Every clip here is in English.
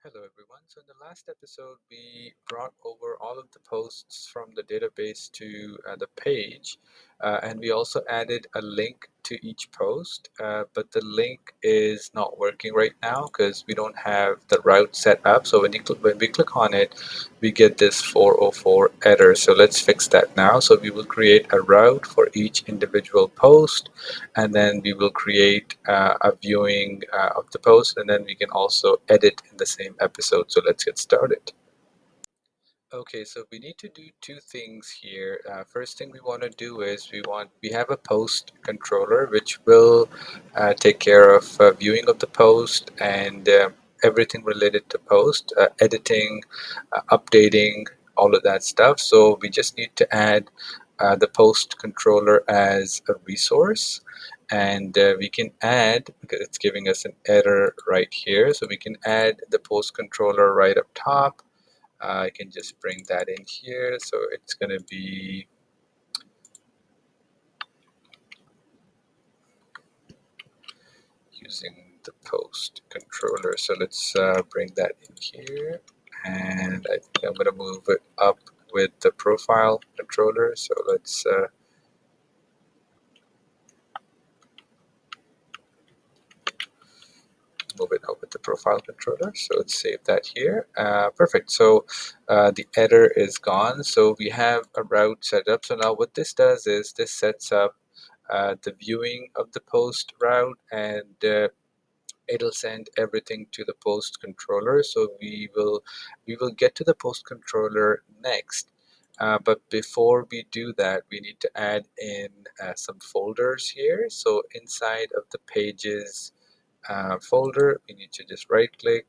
Hello everyone. So in the last episode, we brought over all of the posts from the database to the page, and we also added a link to each post, but the link is not working right now because we don't have the route set up. So when we click on it, we get this 404 error. So let's fix that now. So we will create a route for each individual post, and then we will create a viewing of the post, and then we can also edit in the same episode. So let's get started. Okay, so we need to do two things here. First thing we want to do is we have a post controller which will take care of viewing of the post and everything related to post, editing, updating, all of that stuff. So we just need to add the post controller as a resource, and we can add, because it's giving us an error right here, so we can add the post controller right up top. I can just bring that in here. So it's going to be using the post controller. So let's bring that in here. And I think I'm going to move it up with the profile controller. So let's move it up with the profile controller. So let's save that here. Perfect. So the header is gone. So we have a route set up. So now what this does is this sets up the viewing of the post route, and it'll send everything to the post controller. So we will get to the post controller next. But before we do that, we need to add in some folders here. So inside of the pages folder, we need to just right click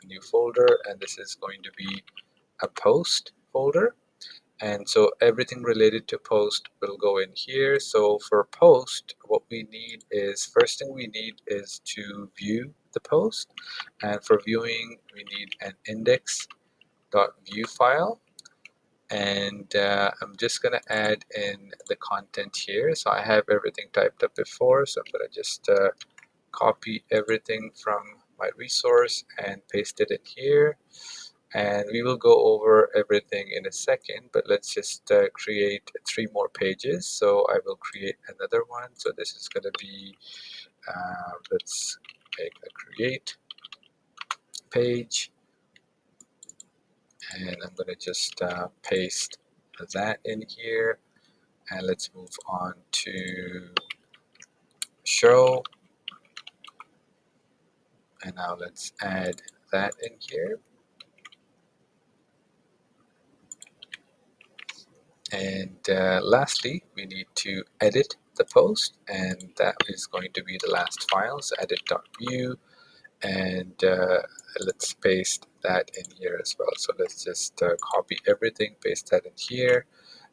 a new folder, and this is going to be a post folder. And so everything related to post will go in here. So for post, what we need is, first thing we need is to view the post. And for viewing, we need an index.view file. And I'm just going to add in the content here. So I have everything typed up before. So I'm going to just copy everything from my resource and paste it in here. And we will go over everything in a second, but let's just create 3 more pages. So I will create another one. So this is going to be, let's make a create page, and I'm going to just paste that in here. And let's move on to show, and now let's add that in here. And lastly, we need to edit the post, and that is going to be the last file. So edit.view, and let's paste that in here as well. So let's just copy everything, paste that in here.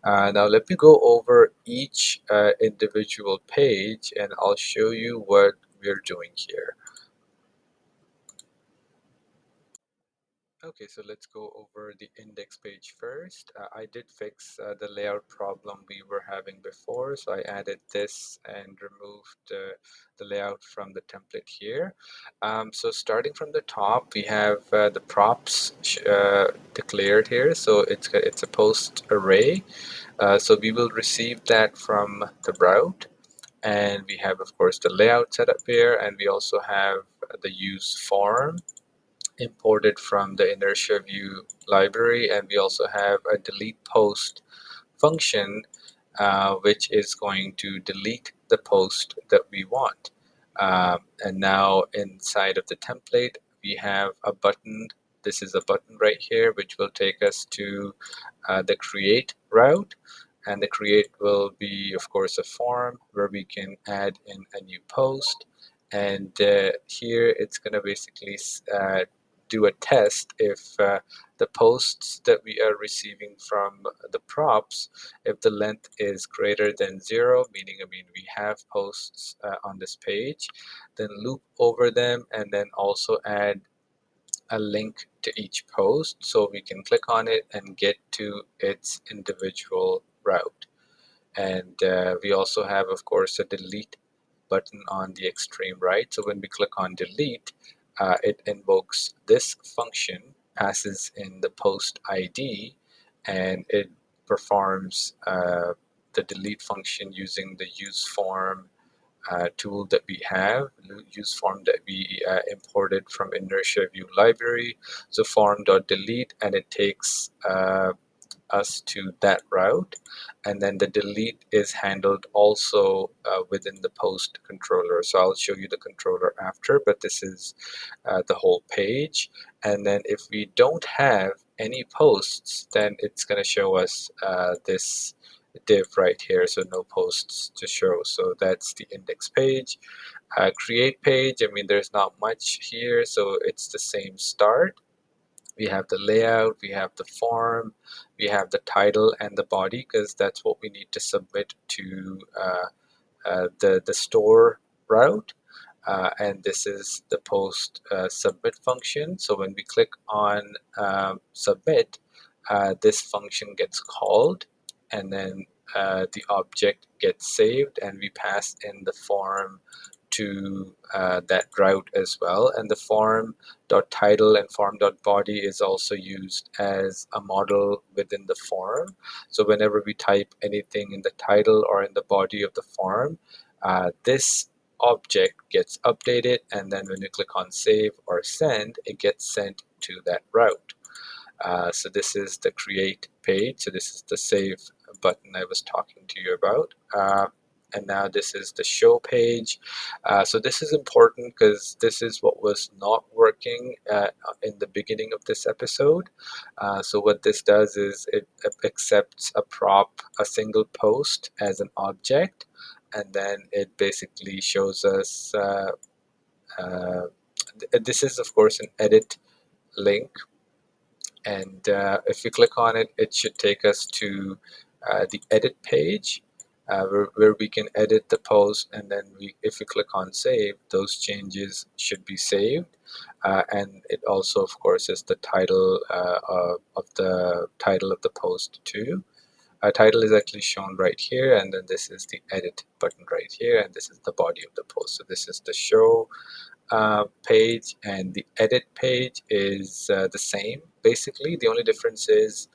Now let me go over each individual page, and I'll show you what we're doing here. Okay, so let's go over the index page first. I did fix the layout problem we were having before, so I added this and removed the layout from the template here. So starting from the top, we have the props declared here. So it's a post array. So we will receive that from the route, and we have, of course, the layout set up here, and we also have the use form imported from the inertia view library, and we also have a delete post function which is going to delete the post that we want. And now inside of the template we have a button. This is a button right here which will take us to the create route, and the create will be, of course, a form where we can add in a new post. And here it's going to basically do a test if the posts that we are receiving from the props, if the length is greater than 0, meaning we have posts on this page, then loop over them and then also add a link to each post so we can click on it and get to its individual route. And we also have, of course, a delete button on the extreme right. So when we click on delete, it invokes this function, passes in the post ID, and it performs the delete function using the useForm tool that we have, use form that we imported from Inertia View library. So form.delete, and it takes us to that route, and then the delete is handled also within the post controller. So I'll show you the controller after, but this is the whole page. And then if we don't have any posts, then it's going to show us this div right here, so no posts to show. So that's the index page. Create page, I mean, there's not much here, so it's the same start. We have the layout, we have the form, we have the title and the body, because that's what we need to submit to the store route. And this is the post submit function. So when we click on submit, this function gets called, and then the object gets saved, and we pass in the form to that route as well. And the form.title and form.body is also used as a model within the form. So whenever we type anything in the title or in the body of the form, this object gets updated, and then when you click on save or send, it gets sent to that route. So this is the create page. So this is the save button I was talking to you about. And now this is the show page. So this is important because this is what was not working in the beginning of this episode. So what this does is it accepts a prop, a single post as an object, and then it basically shows us this is of course an edit link, and if we click on it, it should take us to the edit page where we can edit the post, and then if we click on save, those changes should be saved. And it also of course is the title of the title of the post too. Title is actually shown right here, and then this is the edit button right here, and this is the body of the post. So this is the show page, and the edit page is the same. Basically, the only difference is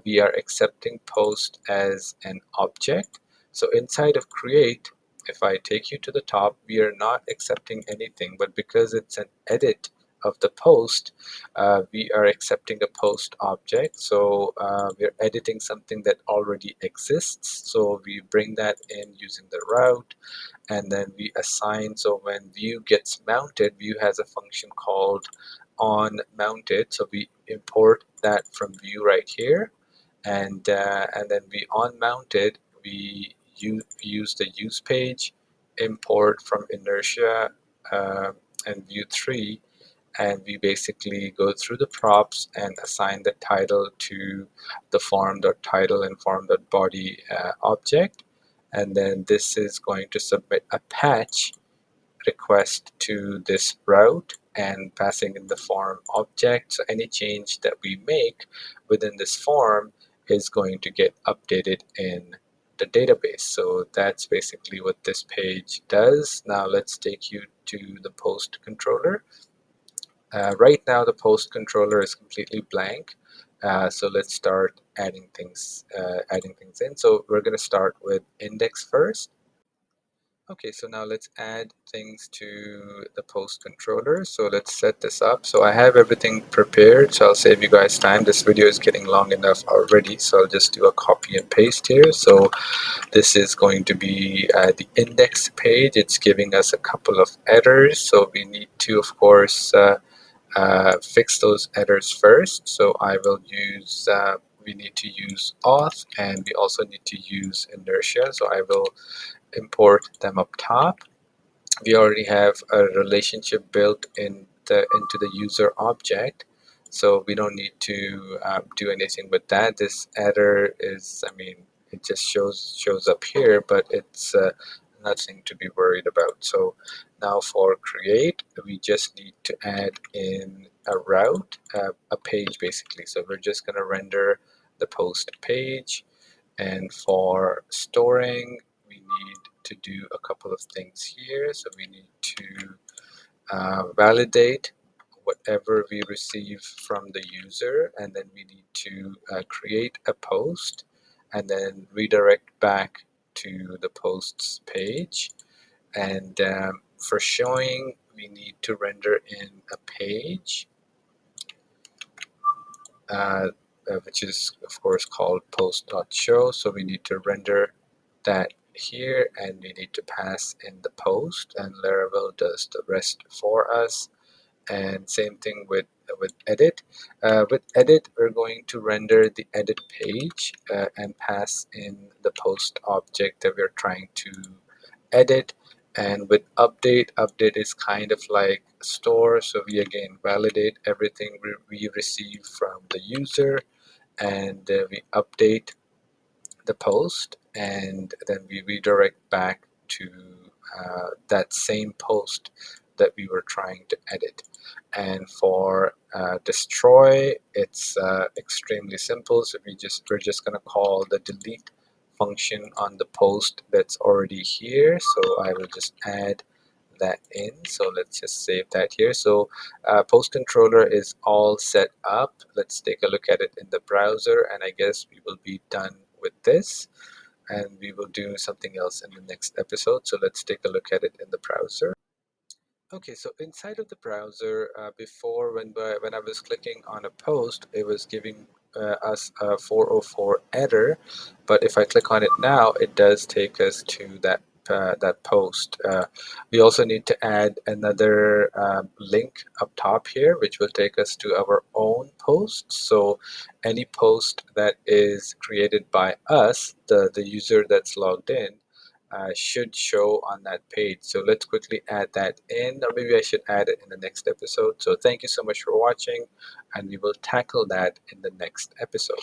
we are accepting post as an object. So inside of create, if I take you to the top, we are not accepting anything, but because it's an edit of the post, we are accepting a post object. So we're editing something that already exists. So we bring that in using the route, and then we assign. So when view gets mounted, view has a function called on mounted. So we import that from view right here, and then we on mounted, we use the use page import from inertia and view 3, and we basically go through the props and assign the title to the form.title and form.body object. And then this is going to submit a patch request to this route and passing in the form object. So any change that we make within this form is going to get updated in the database. So that's basically what this page does. Now let's take you to the post controller. Right now the post controller is completely blank. So let's start adding things in. So we're going to start with index first. Okay, so now let's add things to the post controller. So let's set this up. So I have everything prepared, so I'll save you guys time. This video is getting long enough already, so I'll just do a copy and paste here. So this is going to be the index page. It's giving us a couple of errors, so we need to, of course, fix those errors first. So I will use, we need to use auth, and we also need to use inertia. So I will import them up top. We already have a relationship built into the user object, so we don't need to do anything with that. This error is, I mean, it just shows up here, but it's nothing to be worried about. So now for create, we just need to add in a route, a page basically. So we're just going to render the post page, and for storing, we need to do a couple of things here. So we need to validate whatever we receive from the user, and then we need to create a post and then redirect back to the posts page. And for showing, we need to render in a page, uh, which is of course called post.show. So we need to render that here, and we need to pass in the post, and Laravel does the rest for us. And same thing with edit. With edit, we're going to render the edit page and pass in the post object that we're trying to edit. And with update, update is kind of like store, so we again validate everything we receive from the user, and we update the post, and then we redirect back to that same post that we were trying to edit. And for destroy, it's extremely simple. So we're just gonna call the delete function on the post that's already here. So I will just add that in. So let's just save that here. So PostController is all set up. Let's take a look at it in the browser, and I guess we will be done with this, and we will do something else in the next episode. So let's take a look at it in the browser. Okay, so inside of the browser, before when I was clicking on a post, it was giving us a 404 error, but if I click on it now, it does take us to that post. We also need to add another link up top here, which will take us to our own post. So any post that is created by us, the user that's logged in, should show on that page. So let's quickly add that in, or maybe I should add it in the next episode. So thank you so much for watching, and we will tackle that in the next episode.